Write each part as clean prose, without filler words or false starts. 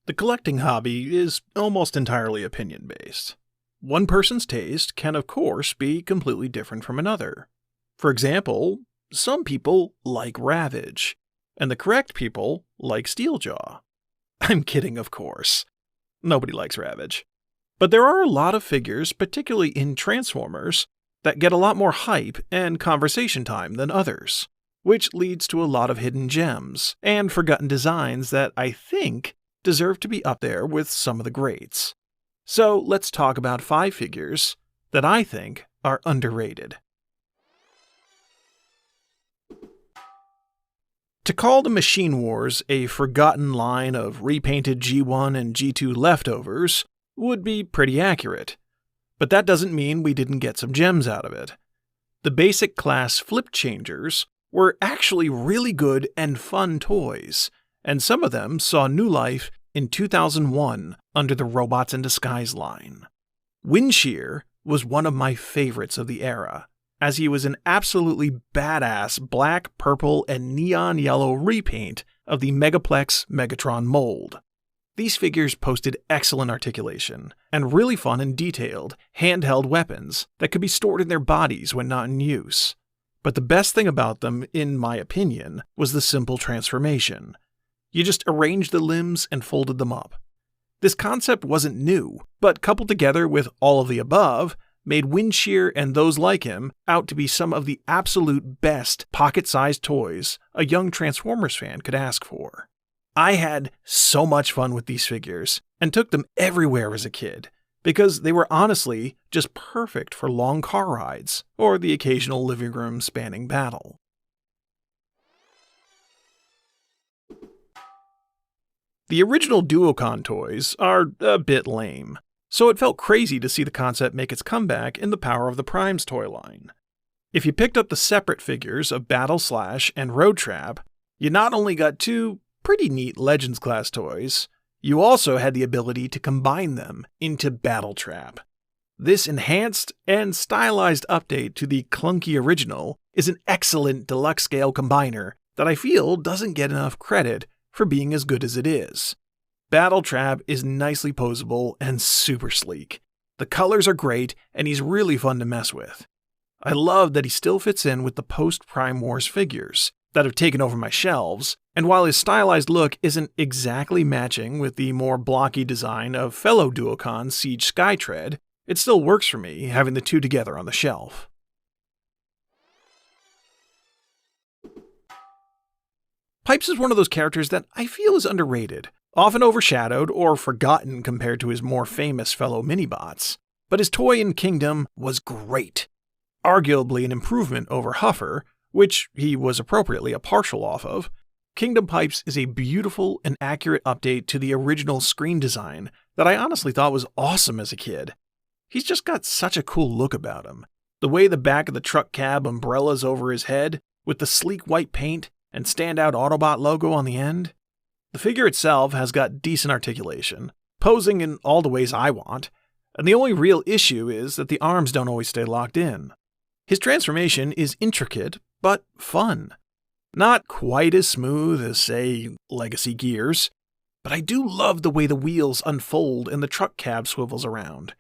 The collecting hobby is almost entirely opinion-based. One person's taste can, of course, be completely different from another. For example, some people like Ravage, and the correct people like Steeljaw. I'm kidding, of course. Nobody likes Ravage. But there are a lot of figures, particularly in Transformers, that get a lot more hype and conversation time than others, which leads to a lot of hidden gems and forgotten designs that I think deserve to be up there with some of the greats. So let's talk about 5 figures that I think are underrated. To call the Machine Wars a forgotten line of repainted G1 and G2 leftovers would be pretty accurate, but that doesn't mean we didn't get some gems out of it. The basic class Flip Changers were actually really good and fun toys, and some of them saw new life in 2001 under the Robots in Disguise line. Windsheer was one of my favorites of the era, as he was an absolutely badass black, purple, and neon yellow repaint of the Megaplex Megatron mold. These figures posted excellent articulation, and really fun and detailed, handheld weapons that could be stored in their bodies when not in use. But the best thing about them, in my opinion, was the simple transformation. You just arranged the limbs and folded them up. This concept wasn't new, but coupled together with all of the above, made Windsheer and those like him out to be some of the absolute best pocket-sized toys a young Transformers fan could ask for. I had so much fun with these figures, and took them everywhere as a kid, because they were honestly just perfect for long car rides, or the occasional living room spanning battle. The original Duocon toys are a bit lame, so it felt crazy to see the concept make its comeback in the Power of the Primes toy line. If you picked up the separate figures of Battle Slash and Road Trap, you not only got 2 pretty neat Legends class toys, you also had the ability to combine them into Battle Trap. This enhanced and stylized update to the clunky original is an excellent deluxe scale combiner that I feel doesn't get enough credit for being as good as it is. Battle Trap is nicely posable and super sleek. The colors are great, and he's really fun to mess with. I love that he still fits in with the post-Prime Wars figures that have taken over my shelves, and while his stylized look isn't exactly matching with the more blocky design of fellow Duocon Siege Skytread, it still works for me having the 2 together on the shelf. Pipes is one of those characters that I feel is underrated, often overshadowed or forgotten compared to his more famous fellow Minibots, but his toy in Kingdom was great. Arguably an improvement over Huffer, which he was appropriately a partial off of. Kingdom Pipes is a beautiful and accurate update to the original screen design that I honestly thought was awesome as a kid. He's just got such a cool look about him. The way the back of the truck cab umbrella's over his head, with the sleek white paint and standout Autobot logo on the end. The figure itself has got decent articulation, posing in all the ways I want, and the only real issue is that the arms don't always stay locked in. His transformation is intricate, but fun. Not quite as smooth as, say, Legacy Gears, but I do love the way the wheels unfold and the truck cab swivels around.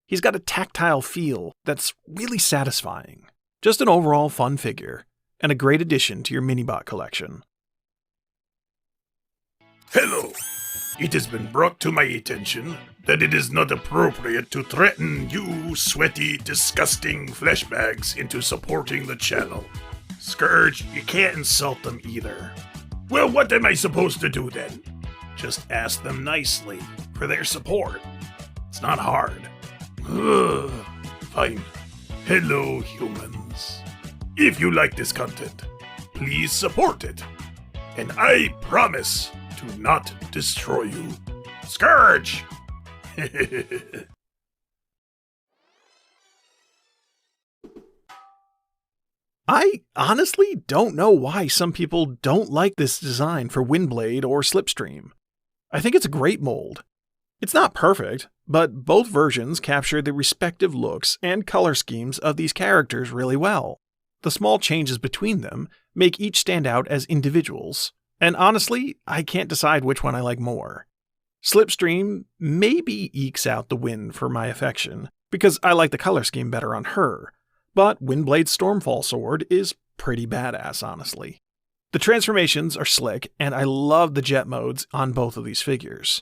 He's got a tactile feel that's really satisfying. Just an overall fun figure, and a great addition to your Minibot collection. Hello! It has been brought to my attention that it is not appropriate to threaten you sweaty, disgusting flesh bags into supporting the channel. Scourge, you can't insult them either. Well, what am I supposed to do then? Just ask them nicely for their support. It's not hard. Ugh, fine. Hello, humans. If you like this content, please support it. And I promise to not destroy you. Scourge! I honestly don't know why some people don't like this design for Windblade or Slipstream. I think it's a great mold. It's not perfect, but both versions capture the respective looks and color schemes of these characters really well. The small changes between them make each stand out as individuals, and honestly, I can't decide which one I like more. Slipstream maybe ekes out the win for my affection, because I like the color scheme better on her, but Windblade's Stormfall sword is pretty badass, honestly. The transformations are slick, and I love the jet modes on both of these figures.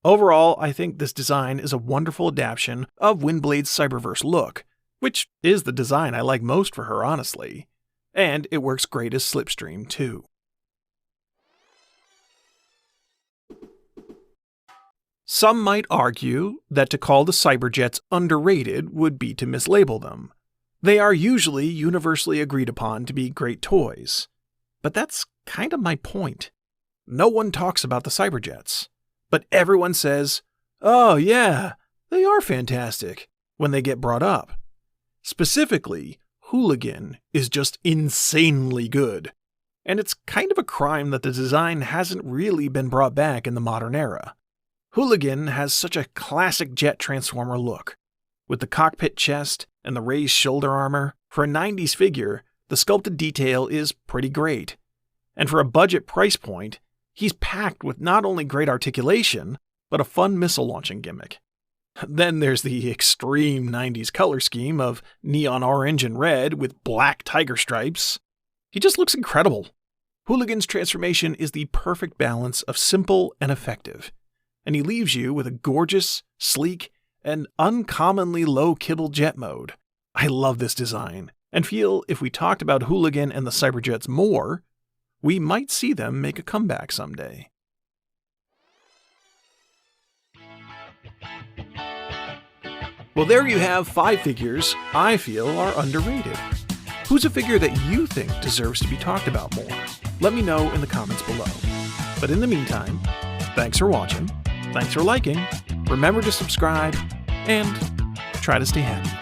Overall, I think this design is a wonderful adaptation of Windblade's Cyberverse look, which is the design I like most for her, honestly. And it works great as Slipstream, too. Some might argue that to call the Cyberjets underrated would be to mislabel them. They are usually universally agreed upon to be great toys. But that's kind of my point. No one talks about the Cyberjets, but everyone says, "Oh yeah, they are fantastic," when they get brought up. Specifically, Hooligan is just insanely good, and it's kind of a crime that the design hasn't really been brought back in the modern era. Hooligan has such a classic jet transformer look. With the cockpit chest and the raised shoulder armor, for a 90s figure, the sculpted detail is pretty great. And for a budget price point, he's packed with not only great articulation, but a fun missile launching gimmick. Then there's the extreme 90s color scheme of neon orange and red with black tiger stripes. He just looks incredible. Hooligan's transformation is the perfect balance of simple and effective, and he leaves you with a gorgeous, sleek, and uncommonly low kibble jet mode. I love this design, and feel if we talked about Hooligan and the Cyberjets more, we might see them make a comeback someday. Well, there you have 5 figures I feel are underrated. Who's a figure that you think deserves to be talked about more? Let me know in the comments below. But in the meantime, thanks for watching, thanks for liking, remember to subscribe, and try to stay happy.